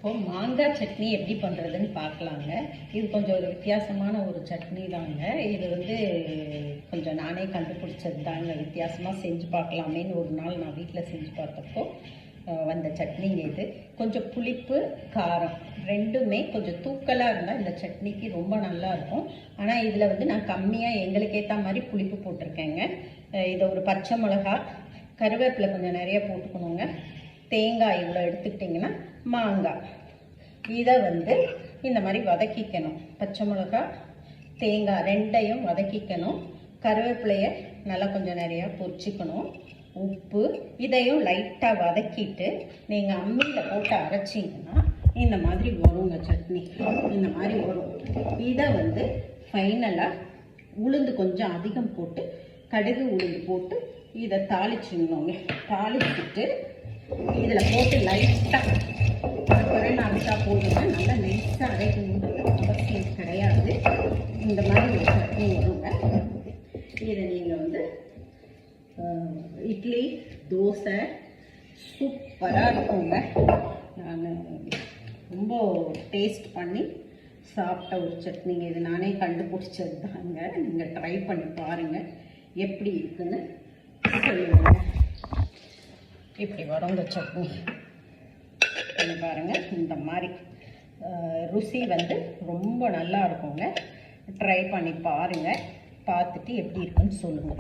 இப்போ மாங்காய் சட்னி எப்படி பண்ணுறதுன்னு பார்க்கலாங்க. இது கொஞ்சம் ஒரு வித்தியாசமான ஒரு சட்னி தாங்க. இது கொஞ்சம் நானே கண்டுபிடிச்சது தாங்க. வித்தியாசமாக செஞ்சு பார்க்கலாமேன்னு ஒரு நாள் நான் வீட்டில் செஞ்சு பார்த்தப்போ வந்த சட்னிங்க இது. கொஞ்சம் புளிப்பு காரம் ரெண்டுமே கொஞ்சம் தூக்கலாக இருந்தால் இந்த சட்னிக்கு ரொம்ப நல்லாயிருக்கும். ஆனால் இதில் நான் கம்மியாக எங்களுக்கு ஏற்ற மாதிரி புளிப்பு போட்டிருக்கேங்க. இதை ஒரு பச்சை மிளகா, கருவேப்பிலை கொஞ்சம் நிறைய போட்டுக்கணுங்க. தேங்காய் இவ்வளோ எடுத்துக்கிட்டிங்கன்னா, மாங்காய் இதை இந்த மாதிரி வதக்கிக்கணும். பச்சை மிளகா, தேங்காய் ரெண்டையும் வதக்கிக்கணும். கருவேப்பிலையை நல்லா கொஞ்சம் நிறையா பொரிச்சிக்கணும். உப்பு இதையும் லைட்டாக வதக்கிட்டு நீங்கள் அம்மியில் போட்டு அரைச்சிங்கன்னா இந்த மாதிரி வருங்க சட்னி. இந்த மாதிரி வரும். இதை ஃபைனலாக உளுந்து கொஞ்சம் அதிகம் போட்டு, கடுகு உளுந்து போட்டு இதை தாளிச்சிடணுங்க. தாளிச்சுட்டு இதில் போட்டு லைட்டாக அரைச்சா போதுங்க. நல்லா நைஸாக அரைக்கணுன்றது அவசியம் கிடையாது. இந்த மாதிரி ஒரு சட்னி வருங்க. இதை நீங்கள் இட்லி, தோசை சூப்பராக இருக்குங்க. நான் ரொம்ப டேஸ்ட் பண்ணி சாப்பிட்ட ஒரு சட்னிங்க இது. நானே கண்டுபிடிச்சது தாங்க. நீங்கள் ட்ரை பண்ணி பாருங்கள் எப்படி இருக்குன்னு சொல்லுங்க. இப்படி வரும் இந்த சட்னி. பாருங்கள், இந்த மாதிரி ருசி ரொம்ப நல்லா இருக்குங்க. ட்ரை பண்ணி பாருங்கள். பார்த்துட்டு எப்படி இருக்குன்னு சொல்லுங்கள்.